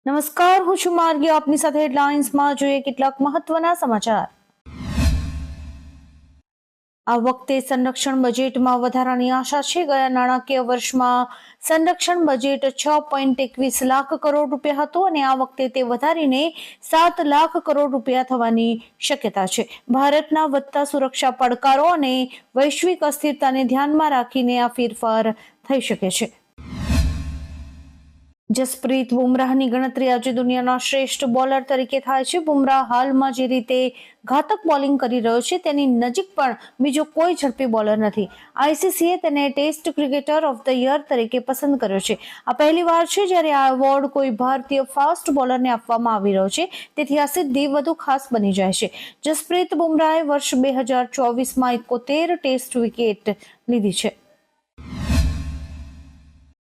નમસ્કાર, હું છું માર્ગી. આપની સાથે હેડલાઇન્સમાં જોઈએ કેટલાક મહત્વના સમાચાર. આ વખતે સંરક્ષણ બજેટમાં વધારાની આશા છે. ગયા નાણાકીય વર્ષમાં સંરક્ષણ બજેટ 6.21 લાખ કરોડ રૂપિયા હતું અને આ વખતે તે વધારીને 7 લાખ કરોડ રૂપિયા થવાની શક્યતા છે. ભારતના વધતા સુરક્ષા પડકારો અને વૈશ્વિક અસ્થિરતાને ધ્યાનમાં રાખીને આ ફેરફાર થઈ શકે છે. જસપ્રીત બુમરાહની ગણતરી આજે દુનિયાના શ્રેષ્ઠ બોલર તરીકે થાય છે. બુમરાહ હાલમાં જે રીતે ઘાતક બોલિંગ કરી રહ્યો છે તેની નજીક પણ બીજો કોઈ ઝડપી બોલર નથી. આઈસીસીએ તેને test cricketer of the year તરીકે પસંદ કર્યો છે. આ પહેલીવાર છે જ્યારે આ એવોર્ડ કોઈ ભારતીય ફાસ્ટ બોલરને આપવામાં આવી રહ્યો છે, તેથી આ સિદ્ધિ વધુ ખાસ બની જાય છે. જસપ્રીત બુમરાહે વર્ષ 2024માં 71 ટેસ્ટ વિકેટ લીધી છે.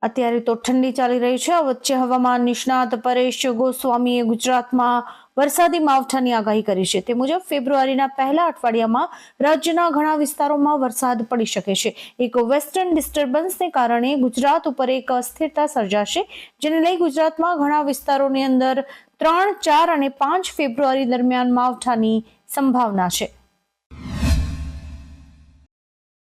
અત્યારે તો ઠંડી ચાલી રહી છે. આ વચ્ચે હવામાન નિષ્ણાત પરેશ ગોસ્વામીએ ગુજરાતમાં વરસાદી માવઠાની આગાહી કરી છે. તે મુજબ ફેબ્રુઆરીના પહેલા અઠવાડિયામાં રાજ્યના ઘણા વિસ્તારોમાં વરસાદ પડી શકે છે. એક વેસ્ટર્ન ડિસ્ટર્બન્સને કારણે ગુજરાત ઉપર એક અસ્થિરતા સર્જાશે, જેને લઈ ગુજરાતમાં ઘણા વિસ્તારોની અંદર 3, 4 અને 5 ફેબ્રુઆરી દરમિયાન માવઠાની સંભાવના છે.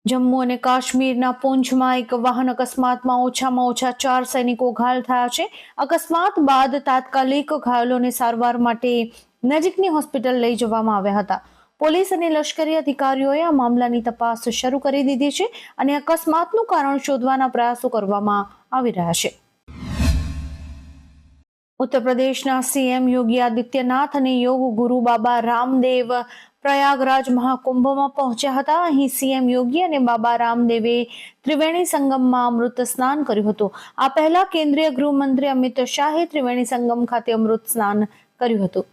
જમ્મુ અને કાશ્મીરના પૂંછમાં એક વાહન અકસ્માતમાં ઓછામાં ઓછા 4 સૈનિકો ઘાયલ થયા છે. અકસ્માત બાદ તાત્કાલિક ઘાયલોને સારવાર માટે નજીકની હોસ્પિટલ લઈ જવામાં આવ્યા હતા. પોલીસ અને લશ્કરી અધિકારીઓએ આ મામલાની તપાસ શરૂ કરી દીધી છે અને અકસ્માતનું કારણ શોધવાના પ્રયાસો કરવામાં આવી રહ્યા છે. ઉત્તર પ્રદેશના સીએમ યોગી આદિત્યનાથ અને યોગ ગુરુ બાબા રામદેવ પ્રયાગરાજ મહાકુંભમાં પહોંચ્યા હતા. અહીં સીએમ યોગી અને બાબા રામદેવે ત્રિવેણી સંગમમાં અમૃત સ્નાન કર્યું હતું. આ પહેલા કેન્દ્રીય ગૃહમંત્રી અમિત શાહે ત્રિવેણી સંગમ ખાતે અમૃત સ્નાન કર્યું હતું.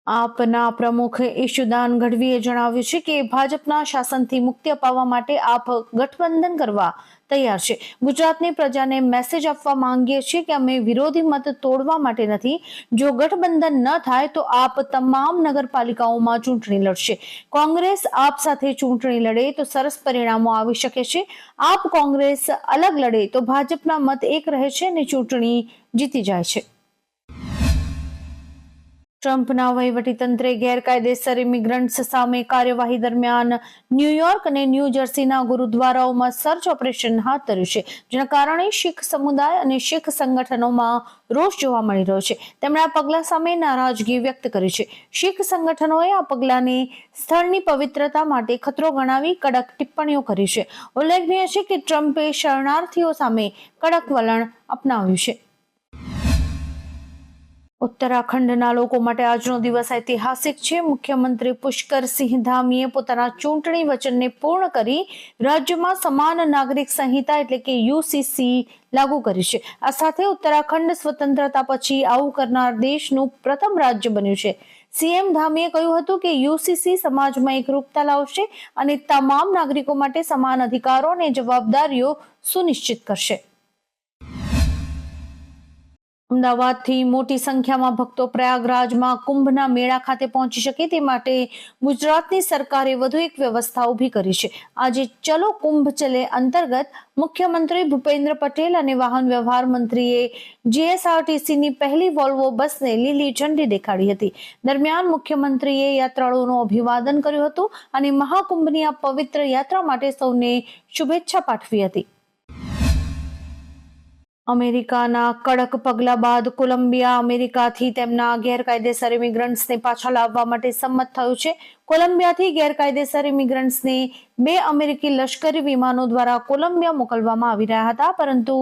આપના પ્રમુખ ઈશુદાન ગઢવીએ જણાવ્યું છે કે ભાજપના શાસનથી મુક્તિ અપાવવા માટે આપ ગઠબંધન કરવા તૈયાર છે. ગુજરાતની પ્રજાને મેસેજ આપવા માંગીએ છીએ કે અમે વિરોધી મત તોડવા માટે નથી. જો ગઠબંધન ન થાય તો આપ તમામ નગરપાલિકાઓમાં ચૂંટણી લડશે. કોંગ્રેસ આપ સાથે ચૂંટણી લડે તો સરસ પરિણામો આવી શકે છે. આપ કોંગ્રેસ અલગ લડે તો ભાજપના મત એક રહે છે અને ચૂંટણી જીતી જાય છે. ટ્રમ્પના વહીવટીતંત્રે ગેરકાયદેસર ઇમિગ્રન્ટ્સ સામે કાર્યવાહી દરમિયાન ન્યૂયોર્ક અને ન્યૂ જર્સીના ગુરુદ્વારાઓમાં સર્ચ ઓપરેશન હાથ ધર્યું છે, જેના કારણે શીખ સમુદાય અને શીખ સંગઠનોમાં રોષ જોવા મળી રહ્યો છે. તેમણે આ પગલા સામે નારાજગી વ્યક્ત કરી છે. શીખ સંગઠનોએ આ પગલાને સ્થળની પવિત્રતા માટે ખતરો ગણાવી કડક ટિપ્પણીઓ કરી છે. ઉલ્લેખનીય છે કે ટ્રમ્પે શરણાર્થીઓ સામે કડક વલણ અપનાવ્યું છે. ઉત્તરાખંડના લોકો માટે આજનો દિવસ ઐતિહાસિક છે. મુખ્યમંત્રી પુષ્કરસિંહ ધામીએ પોતાના ચૂંટણી વચનને પૂર્ણ કરી રાજ્યમાં સમાન નાગરિક સંહિતા એટલે કે યુસીસી લાગુ કરી છે. આ સાથે ઉત્તરાખંડ સ્વતંત્રતા પછી આવું કરનાર દેશનું પ્રથમ રાજ્ય બન્યું છે. સીએમ ધામીએ કહ્યું હતું કે યુસીસી સમાજમાં એકરૂપતા લાવશે અને તમામ નાગરિકો માટે સમાન અધિકારો અને જવાબદારીઓ સુનિશ્ચિત કરશે. અમદાવાદથી મોટી સંખ્યામાં ભક્તો પ્રયાગરાજમાં કુંભના મેળા ખાતે પહોંચી શકે તે માટે ગુજરાતની સરકારે વધુ એક વ્યવસ્થા ઊભી કરી છે. આજે ચલો કુંભ ચલે અંતર્ગત મુખ્યમંત્રી ભૂપેન્દ્ર પટેલ અને વાહન વ્યવહાર મંત્રીએ જીએસઆરટીસીની પહેલી વોલ્વો બસને લીલી ઝંડી દેખાડી હતી. દરમિયાન મુખ્યમંત્રીએ યાત્રાળુઓનું અભિવાદન કર્યું હતું અને મહાકુંભની આ પવિત્ર યાત્રા માટે સૌને શુભેચ્છા પાઠવી હતી. અમેરિકાના કડક પગલા બાદ કોલંબિયા અમેરિકાથી તેમના ગેરકાયદેસર ઇમિગ્રન્ટ્સને પાછા લાવવા માટે સંમત થયું છે. કોલંબિયાથી ગેરકાયદેસર ઇમિગ્રન્ટ્સને 2 અમેરિકી લશ્કરી વિમાનો દ્વારા કોલંબિયા મોકલવામાં આવી રહ્યા હતા, પરંતુ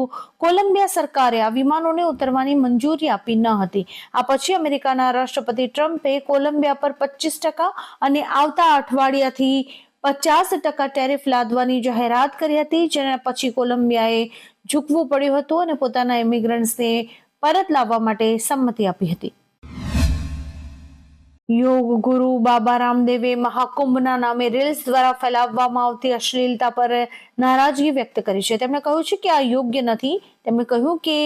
કોલંબિયા સરકારે આ વિમાનોને ઉતરવાની મંજૂરી આપી ન હતી. આ પછી અમેરિકાના રાષ્ટ્રપતિ ટ્રમ્પે કોલંબિયા પર 25% અને આવતા અઠવાડિયાથી 50% ટેરિફ લાદવાની જાહેરાત કરી હતી, જેના પછી કોલંબિયાએ ઝૂકવું પડ્યું હતું અને પોતાના ઇમિગ્રન્ટ્સને પરત લાવવા માટે સંમતિ આપી હતી. યોગ ગુરુ બાબા રામદેવે મહાકુંભના નામે રીલ્સ દ્વારા ફેલાવવામાં આવતી અશ્લીલતા પર નારાજગી વ્યક્ત કરી છે. તેમણે કહ્યું છે કે આ યોગ્ય નથી. તેમણે કહ્યું કે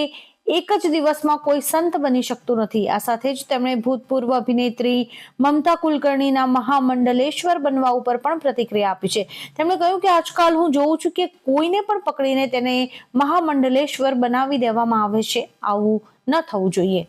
એક જ દિવસમાં કોઈ સંત બની શકતું નથી. આ સાથે જ તેમણે ભૂતપૂર્વ અભિનેત્રી મમતા કુલકર્ણીના મહામંડલેશ્વર બનવા ઉપર પણ પ્રતિક્રિયા આપી છે. તેમણે કહ્યું કે આજકાલ હું જોઉં છું કે કોઈને પણ પકડીને તેને મહામંડલેશ્વર બનાવી દેવામાં આવે છે. આવું ન થવું જોઈએ.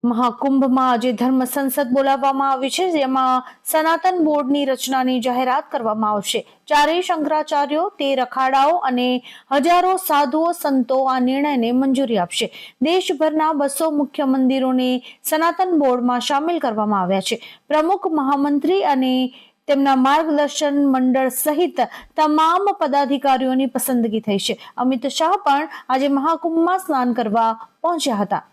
મહાકુંભમાં આજે ધર્મ સંસદ બોલાવવામાં આવી છે, જેમાં સનાતન બોર્ડની રચનાની જાહેરાત કરવામાં આવશે. 4 શંકરાચાર્યો, 13 અખાડાઓ અને હજારો સાધુઓ સંતો આ નિર્ણયને મંજૂરી આપશે. દેશભરના 200 મુખ્ય મંદિરોને સનાતન બોર્ડમાં સામેલ કરવામાં આવ્યા છે. પ્રમુખ મહામંત્રી અને તેમના માર્ગદર્શન મંડળ સહિત તમામ પદાધિકારીઓની પસંદગી થઈ છે. અમિત શાહ પણ આજે મહાકુંભમાં સ્નાન કરવા પહોંચ્યા હતા.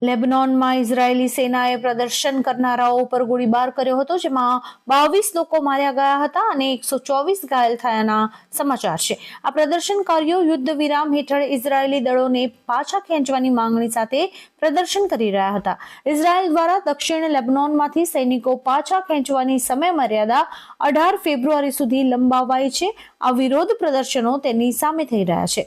લેબનોનમાં ઇઝરાયેલી સેનાએ પ્રદર્શન કરનારાઓ પર ગોળીબાર કર્યો હતો, જેમાં 22 લોકો માર્યા ગયા હતા અને 124 ઘાયલ થયાના સમાચાર છે. આ પ્રદર્શનકારીઓ યુદ્ધ વિરામ હેઠળ ઇઝરાયેલી દળોને પાછા ખેંચવાની માંગણી સાથે પ્રદર્શન કરી રહ્યા હતા. ઇઝરાયેલ દ્વારા દક્ષિણ લેબનોનમાંથી સૈનિકો પાછા ખેંચવાની સમય મર્યાદા 18 ફેબ્રુઆરી સુધી લંબાવાઈ છે. આ વિરોધ પ્રદર્શનો તેની સામે થઈ રહ્યા છે.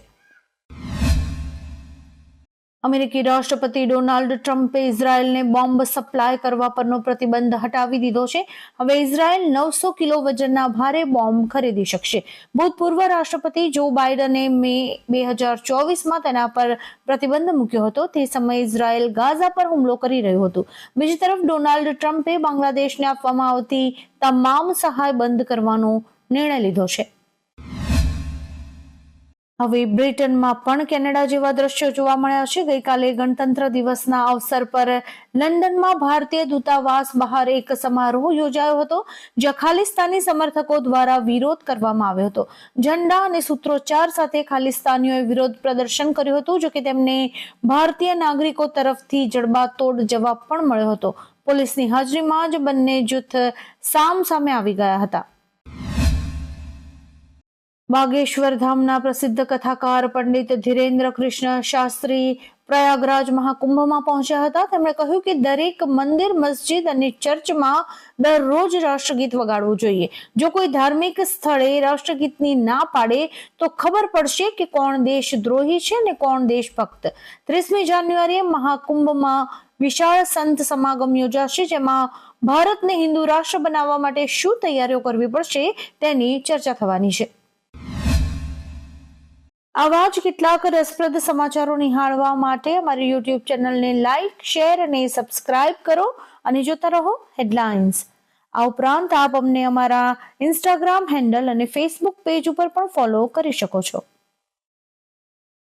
અમેરિકી રાષ્ટ્રપતિ ડોનાલ્ડ ટ્રમ્પે ઇઝરાયેલને બોમ્બ સપ્લાય કરવા પરનો પ્રતિબંધ હટાવી દીધો છે. હવે ઇઝરાયેલ 900 કિલો વજનના ભારે બોમ્બ ખરીદી શકશે. ભૂતપૂર્વ રાષ્ટ્રપતિ જો બાઇડને મે 2024માં તેના પર પ્રતિબંધ મૂક્યો હતો. તે સમયે ઇઝરાયેલ ગાઝા પર હુમલો કરી રહ્યું હતું. બીજી તરફ ડોનાલ્ડ ટ્રમ્પે બાંગ્લાદેશને આપવામાં આવતી તમામ સહાય બંધ કરવાનો નિર્ણય લીધો છે. હવે બ્રિટનમાં પણ કેનેડા જેવા દ્રશ્યો જોવા મળ્યા છે. ગઈકાલે ગણતંત્ર દિવસના અવસર પર લંડનમાં ભારતીય દૂતાવાસ બહાર એક સમારોહ યોજાયો હતો, જ્યાં ખાલિસ્તાની સમર્થકો દ્વારા વિરોધ કરવામાં આવ્યો હતો. ઝંડા અને સૂત્રોચ્ચાર સાથે ખાલિસ્તાનીઓએ વિરોધ પ્રદર્શન કર્યું હતું, જોકે તેમને ભારતીય નાગરિકો તરફથી જડબાતોડ જવાબ પણ મળ્યો હતો. પોલીસની હાજરીમાં જ બંને જૂથ સામસામે આવી ગયા હતા. બાગેશ્વર ધામના પ્રસિદ્ધ કથાકાર પંડિત ધીરેન્દ્ર કૃષ્ણ શાસ્ત્રી પ્રયાગરાજ મહાકુંભમાં પહોંચ્યા હતા. તેમણે કહ્યું કે દરેક મંદિર, મસ્જિદ અને ચર્ચમાં દરરોજ રાષ્ટ્રગીત વગાડવું જોઈએ. જો કોઈ ધાર્મિક સ્થળે રાષ્ટ્રગીતની ના પાડે તો ખબર પડશે કે કોણ દેશદ્રોહી છે અને કોણ દેશભક્ત. 30મી જાન્યુઆરીએ મહાકુંભમાં વિશાળ સંત સમાગમ યોજાશે, જેમાં ભારતને હિન્દુ રાષ્ટ્ર બનાવવા માટે શું તૈયારીઓ કરવી પડશે તેની ચર્ચા થવાની છે. આવા જ કેટલાક રસપ્રદ સમાચારો નિહાળવા માટે અમારી YouTube ચેનલને લાઈક, શેર અને સબસ્ક્રાઇબ કરો અને જોતા રહો હેડલાઇન્સ. આ ઉપરાંત આપ અમને અમારા Instagram હેન્ડલ અને Facebook પેજ ઉપર પણ ફોલો કરી શકો છો.